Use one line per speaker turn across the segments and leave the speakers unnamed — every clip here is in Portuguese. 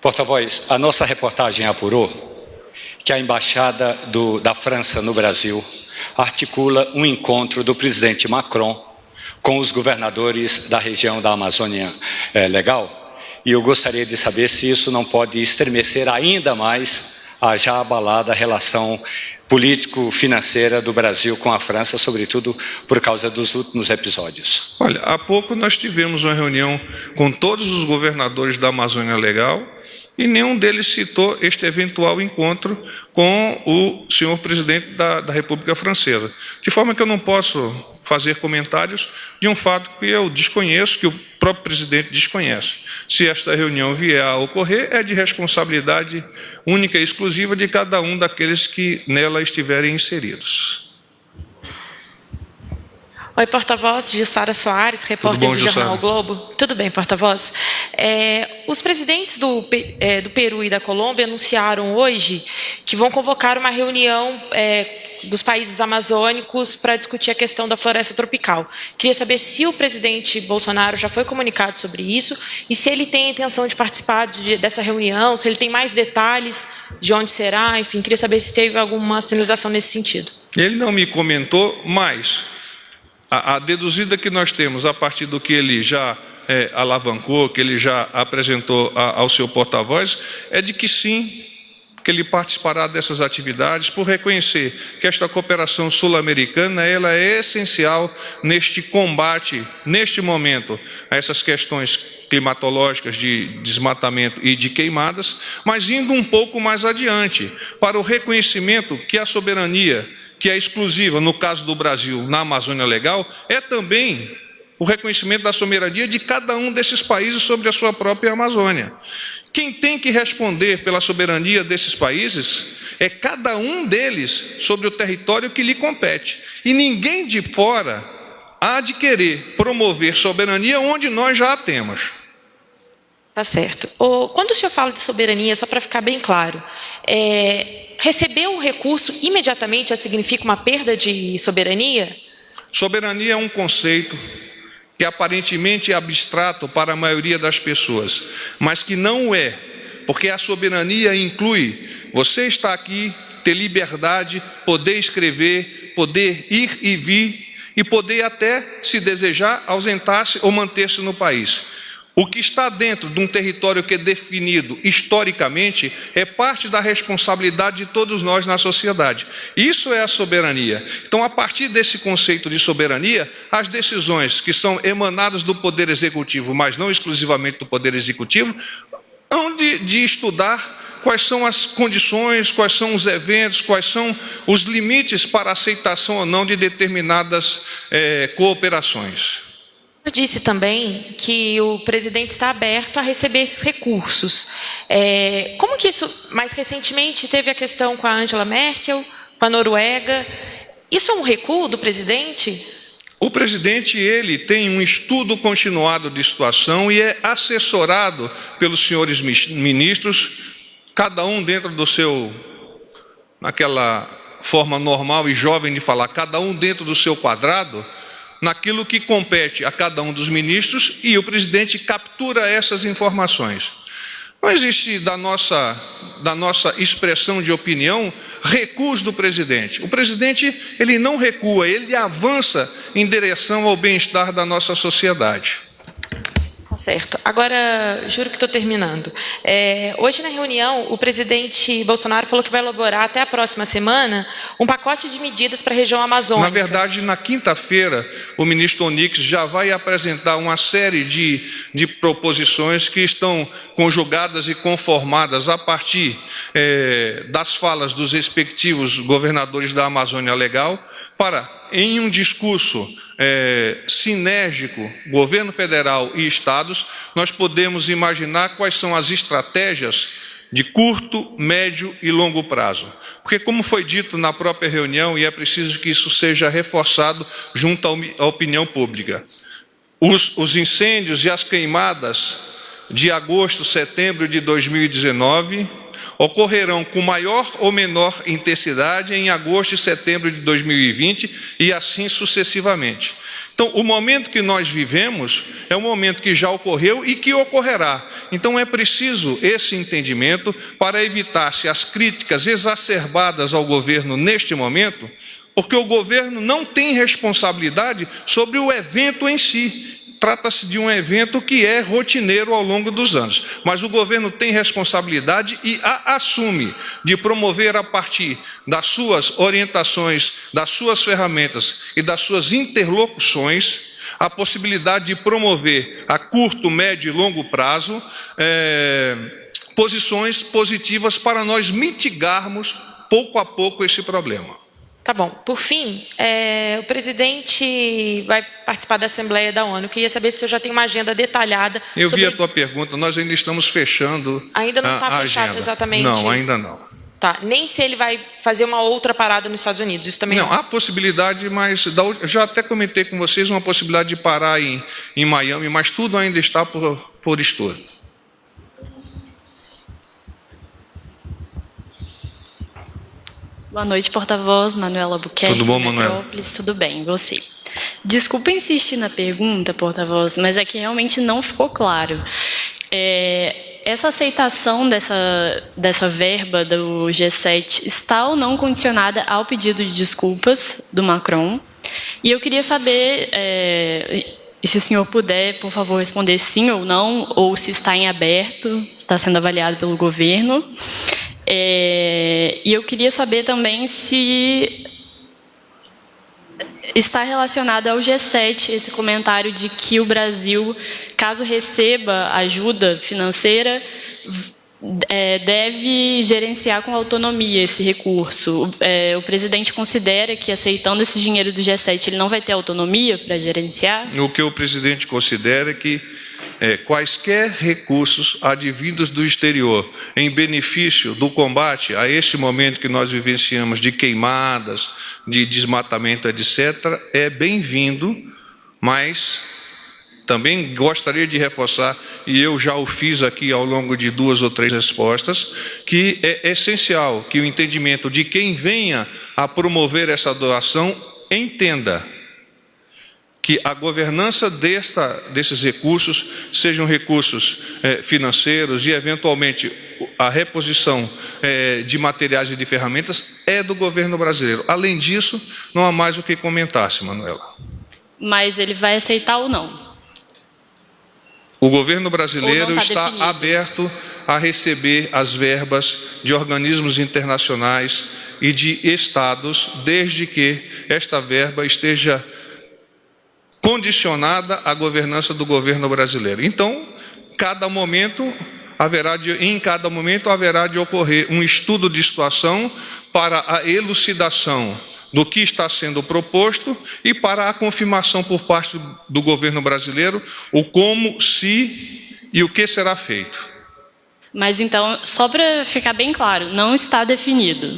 Porta-voz, a nossa reportagem apurou que a Embaixada da França no Brasil articula um encontro do presidente Macron com os governadores da região da Amazônia Legal, e eu gostaria de saber se isso não pode estremecer ainda mais a já abalada relação político-financeira do Brasil com a França, sobretudo por causa dos últimos episódios.
Olha, há pouco nós tivemos uma reunião com todos os governadores da Amazônia Legal e nenhum deles citou este eventual encontro com o senhor presidente da República Francesa. De forma que eu não posso fazer comentários de um fato que eu desconheço, que o próprio presidente desconhece. Se esta reunião vier a ocorrer, é de responsabilidade única e exclusiva de cada um daqueles que nela estiverem inseridos.
Oi, porta-voz, Jussara Soares, repórter do Jornal o Globo. Tudo bem, porta-voz? Os presidentes do Peru e da Colômbia anunciaram hoje que vão convocar uma reunião dos países amazônicos para discutir a questão da floresta tropical. Queria saber se o presidente Bolsonaro já foi comunicado sobre isso e se ele tem a intenção de participar dessa reunião, se ele tem mais detalhes de onde será, enfim, queria saber se teve alguma sinalização nesse sentido.
Ele não me comentou, mas a deduzida que nós temos a partir do que ele já alavancou, que ele já apresentou ao seu porta-voz, é de que sim, que ele participará dessas atividades por reconhecer que esta cooperação sul-americana ela é essencial neste combate, neste momento, a essas questões climatológicas de desmatamento e de queimadas, mas indo um pouco mais adiante, para o reconhecimento que a soberania, que é exclusiva, no caso do Brasil, na Amazônia Legal, é também o reconhecimento da soberania de cada um desses países sobre a sua própria Amazônia. Quem tem que responder pela soberania desses países é cada um deles sobre o território que lhe compete. E ninguém de fora há de querer promover soberania onde nós já a temos.
Tá certo. Quando o senhor fala de soberania, só para ficar bem claro, receber o recurso imediatamente já significa uma perda de soberania?
Soberania é um conceito que aparentemente é abstrato para a maioria das pessoas, mas que não é, porque a soberania inclui você estar aqui, ter liberdade, poder escrever, poder ir e vir e poder até, se desejar, ausentar-se ou manter-se no país. O que está dentro de um território que é definido historicamente é parte da responsabilidade de todos nós na sociedade. Isso é a soberania. Então, a partir desse conceito de soberania, as decisões que são emanadas do Poder Executivo, mas não exclusivamente do Poder Executivo, hão de estudar quais são as condições, quais são os eventos, quais são os limites para aceitação ou não de determinadas cooperações.
Disse também que o presidente está aberto a receber esses recursos. Como que isso, mais recentemente, teve a questão com a Angela Merkel, com a Noruega. Isso é um recuo do presidente?
O presidente, ele tem um estudo continuado de situação e é assessorado pelos senhores ministros, cada um dentro do seu, naquela forma normal e jovem de falar, cada um dentro do seu quadrado, naquilo que compete a cada um dos ministros, e o presidente captura essas informações. Não existe da nossa expressão de opinião recuos do presidente. O presidente ele não recua, ele avança em direção ao bem-estar da nossa sociedade.
Certo. Agora, juro que estou terminando. Hoje, na reunião, o presidente Bolsonaro falou que vai elaborar até a próxima semana um pacote de medidas para a região amazônica.
Na verdade, na quinta-feira, o ministro Onyx já vai apresentar uma série de proposições que estão conjugadas e conformadas a partir das falas dos respectivos governadores da Amazônia Legal para, em um discurso sinérgico, governo federal e estados, nós podemos imaginar quais são as estratégias de curto, médio e longo prazo. Porque, como foi dito na própria reunião, e é preciso que isso seja reforçado junto à opinião pública, os incêndios e as queimadas de agosto, setembro de 2019 ocorrerão com maior ou menor intensidade em agosto e setembro de 2020 e assim sucessivamente. Então, o momento que nós vivemos é um momento que já ocorreu e que ocorrerá. Então, é preciso esse entendimento para evitar-se as críticas exacerbadas ao governo neste momento, porque o governo não tem responsabilidade sobre o evento em si. Trata-se de um evento que é rotineiro ao longo dos anos, mas o governo tem responsabilidade e a assume de promover a partir das suas orientações, das suas ferramentas e das suas interlocuções a possibilidade de promover a curto, médio e longo prazo posições positivas para nós mitigarmos pouco a pouco esse problema.
Tá bom. Por fim, o presidente vai participar da Assembleia da ONU. Eu queria saber se o senhor já tem uma agenda detalhada.
Eu vi a tua pergunta, nós ainda estamos fechando a agenda.
Ainda não está fechado exatamente?
Não, ainda não.
Tá. Nem se ele vai fazer uma outra parada nos Estados Unidos, isso também não?
Não, há possibilidade, mas eu já até comentei com vocês uma possibilidade de parar em Miami, mas tudo ainda está por estudo.
Boa noite, porta-voz, Manuela Albuquerque.
Tudo bom, Manuela?
Tudo bem, você? Desculpa insistir na pergunta, porta-voz, mas é que realmente não ficou claro. Essa aceitação dessa verba do G7 está ou não condicionada ao pedido de desculpas do Macron? E eu queria saber, se o senhor puder, por favor, responder sim ou não, ou se está em aberto, está sendo avaliado pelo governo. E eu queria saber também se está relacionado ao G7 esse comentário de que o Brasil, caso receba ajuda financeira, deve gerenciar com autonomia esse recurso. O presidente considera que, aceitando esse dinheiro do G7, ele não vai ter autonomia para gerenciar?
O que o presidente considera é que quaisquer recursos advindos do exterior em benefício do combate a este momento que nós vivenciamos de queimadas, de desmatamento, etc., é bem-vindo, mas também gostaria de reforçar, e eu já o fiz aqui ao longo de 2 ou 3 respostas, que é essencial que o entendimento de quem venha a promover essa doação entenda que a governança desses recursos sejam recursos financeiros e, eventualmente, a reposição de materiais e de ferramentas é do governo brasileiro. Além disso, não há mais o que comentar-se, Manuela.
Mas ele vai aceitar ou não?
O governo brasileiro está aberto a receber as verbas de organismos internacionais e de estados, desde que esta verba esteja condicionada à governança do governo brasileiro. Então, em cada momento haverá de ocorrer um estudo de situação para a elucidação do que está sendo proposto e para a confirmação por parte do governo brasileiro o como, se e o que será feito.
Mas então, só para ficar bem claro, não está definido.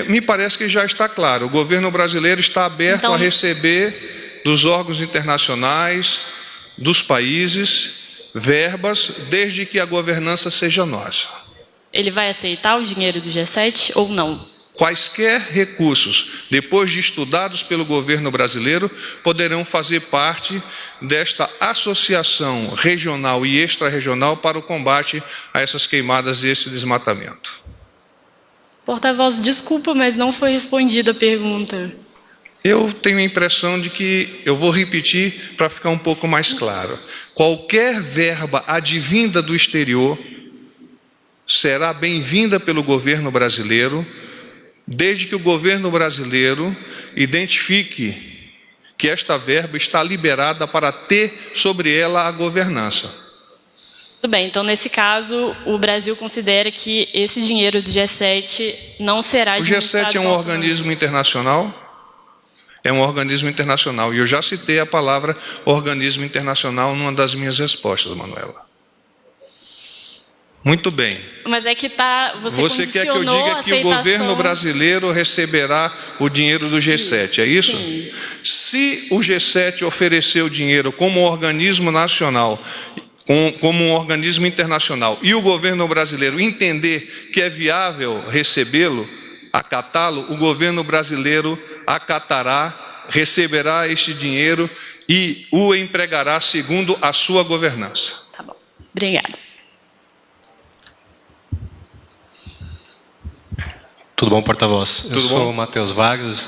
Me parece que já está claro. O governo brasileiro está aberto a receber dos órgãos internacionais, dos países, verbas, desde que a governança seja nossa.
Ele vai aceitar o dinheiro do G7 ou não?
Quaisquer recursos, depois de estudados pelo governo brasileiro, poderão fazer parte desta associação regional e extra-regional para o combate a essas queimadas e esse desmatamento.
Porta-voz, desculpa, mas não foi respondida a pergunta.
Eu tenho a impressão de que, eu vou repetir para ficar um pouco mais claro, qualquer verba advinda do exterior será bem-vinda pelo governo brasileiro, desde que o governo brasileiro identifique que esta verba está liberada para ter sobre ela a governança.
Tudo bem, então nesse caso o Brasil considera que esse dinheiro do G7 não será administrado. O
G7 é um organismo internacional? É um organismo internacional, e eu já citei a palavra organismo internacional numa das minhas respostas, Manuela. Muito bem.
Mas é que
você quer que eu diga que o governo brasileiro receberá o dinheiro do G7, é isso?
Sim.
Se o G7 oferecer o dinheiro como organismo nacional, como um organismo internacional, e o governo brasileiro entender que é viável recebê-lo, acatá-lo, o governo brasileiro acatará, receberá este dinheiro e o empregará segundo a sua governança.
Tá bom. Obrigada.
Tudo bom, porta-voz? Eu
Tudo
sou
bom?
Matheus Vargas,